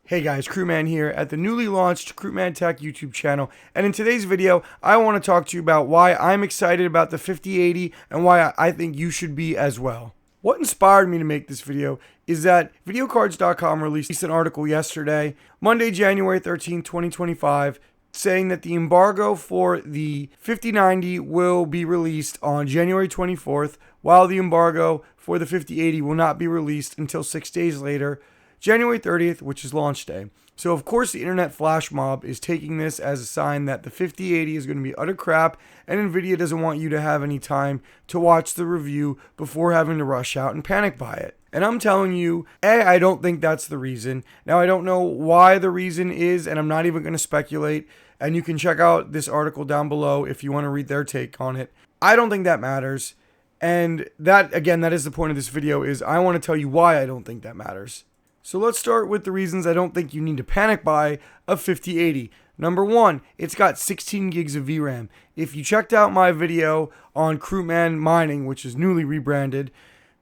Hey guys, Crewman here at the newly launched Crewman Tech YouTube channel, and in today's video, I want to talk to you about why I'm excited about the 5080 and why I think you should be as well. What inspired me to make this video is that videocards.com released an article yesterday, Monday, January 13, 2025, saying that the embargo for the 5090 will be released on January 24th, while the embargo for the 5080 will not be released until 6 days later, January 30th, which is launch day. So of course the internet flash mob is taking this as a sign that the 5080 is going to be utter crap, and Nvidia doesn't want you to have any time to watch the review before having to rush out and panic buy it. And I'm telling you, I don't think that's the reason. Now I don't know why the reason is, and I'm not even going to speculate, and you can check out this article down below if you want to read their take on it. I don't think that matters. And that, again, that is the point of this video, is I want to tell you why I don't think that matters. So let's start with the reasons I don't think you need to panic buy a 5080. Number one, it's got 16 gigs of VRAM. If you checked out my video on Crewman Mining, which is newly rebranded,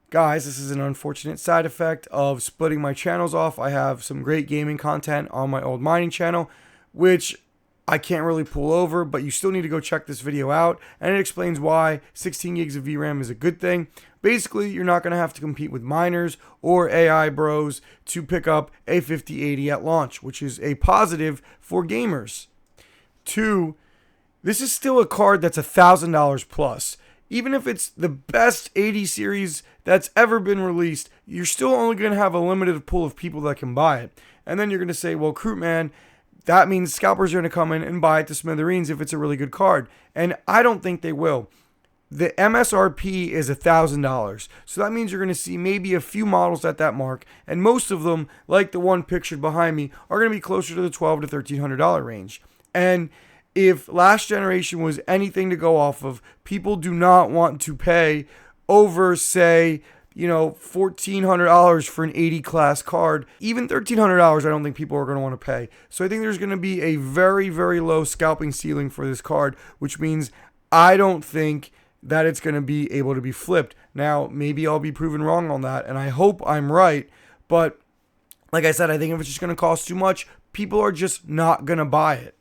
guys, this is an unfortunate side effect of splitting my channels off. I have some great gaming content on my old mining channel, which I can't really pull over, but you still need to go check this video out, and it explains why 16 gigs of VRAM is a good thing. Basically, you're not going to have to compete with miners or AI bros to pick up a 5080 at launch, which is a positive for gamers. Two, this is still a card that's $1,000 plus. Even if it's the best 80 series that's ever been released, you're still only going to have a limited pool of people that can buy it. And then you're going to say, well, Crewman, that means scalpers are going to come in and buy it to smithereens if it's a really good card. And I don't think they will. The MSRP is $1,000. So that means you're going to see maybe a few models at that mark. And most of them, like the one pictured behind me, are going to be closer to the $1,200 to $1,300 range. And if last generation was anything to go off of, people do not want to pay over, say, $1,400 for an 80 class card. Even $1,300, I don't think people are going to want to pay. So I think there's going to be a very, very low scalping ceiling for this card, which means I don't think that it's going to be able to be flipped. Now, maybe I'll be proven wrong on that, and I hope I'm right. But like I said, I think if it's just going to cost too much, people are just not going to buy it.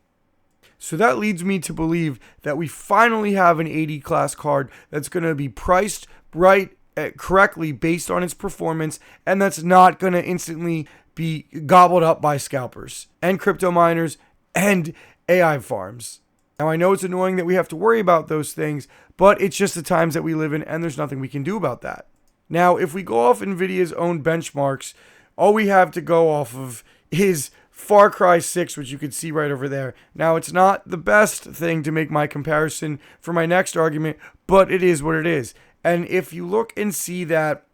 So that leads me to believe that we finally have an 80 class card that's going to be priced right correctly based on its performance, and that's not going to instantly be gobbled up by scalpers and crypto miners and AI farms. Now, I know it's annoying that we have to worry about those things, but it's just the times that we live in, and there's nothing we can do about that. Now, if we go off NVIDIA's own benchmarks, all we have to go off of is Far Cry 6, which you can see right over there. Now, it's not the best thing to make my comparison for my next argument, but it is what it is. And if you look and see that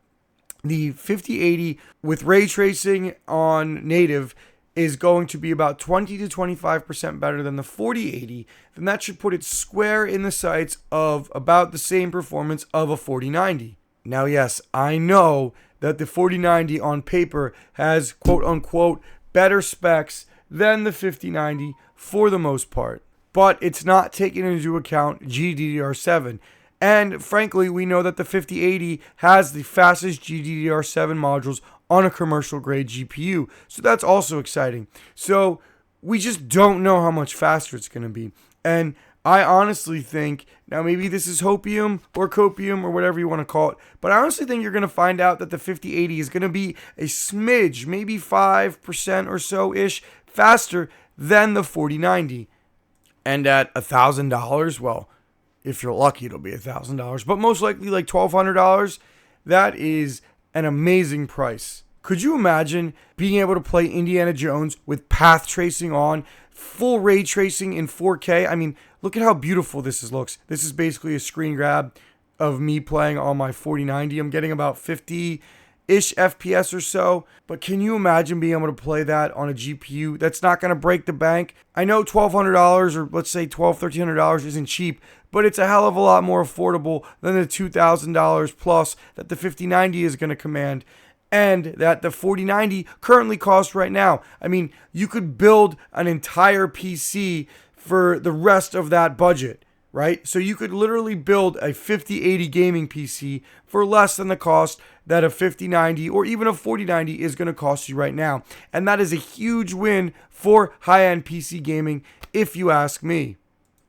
the 5080 with ray tracing on native is going to be about 20 to 25% better than the 4080, then that should put it square in the sights of about the same performance of a 4090. Now, yes, I know that the 4090 on paper has quote-unquote better specs than the 5090 for the most part, but it's not taking into account GDDR7. And frankly, we know that the 5080 has the fastest GDDR7 modules on a commercial grade GPU. So that's also exciting. So we just don't know how much faster it's going to be. And I honestly think, now maybe this is hopium or copium or whatever you want to call it, but I honestly think you're going to find out that the 5080 is going to be a smidge, maybe 5% or so-ish faster than the 4090. And at $1,000, well, if you're lucky, it'll be $1,000, but most likely like $1,200. That is an amazing price. Could you imagine being able to play Indiana Jones with path tracing on, full ray tracing in 4K? I mean, look at how beautiful this looks. This is basically a screen grab of me playing on my 4090. I'm getting about 50-ish FPS or so, but can you imagine being able to play that on a GPU that's not going to break the bank? I know $1,200 or let's say $1,200, $1,300 isn't cheap, but it's a hell of a lot more affordable than the $2,000 plus that the 5090 is going to command, and that the 4090 currently costs right now. I mean, you could build an entire PC for the rest of that budget. right? So you could literally build a 5080 gaming PC for less than the cost that a 5090 or even a 4090 is going to cost you right now. And that is a huge win for high-end PC gaming, if you ask me.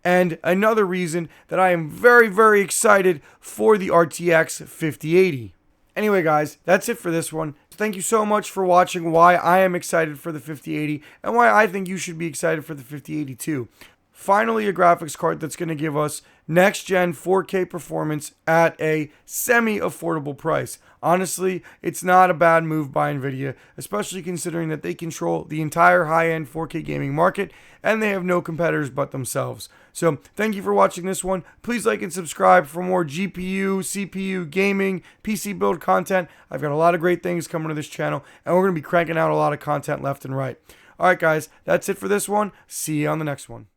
And another reason that I am very, very excited for the RTX 5080. Anyway, guys, that's it for this one. Thank you so much for watching why I am excited for the 5080 and why I think you should be excited for the 5080 too. Finally, a graphics card that's going to give us next-gen 4K performance at a semi-affordable price. Honestly, it's not a bad move by Nvidia, especially considering that they control the entire high-end 4K gaming market and they have no competitors but themselves. So, thank you for watching this one. Please like and subscribe for more GPU, CPU, gaming, PC build content. I've got a lot of great things coming to this channel, and we're going to be cranking out a lot of content left and right. Alright guys, that's it for this one. See you on the next one.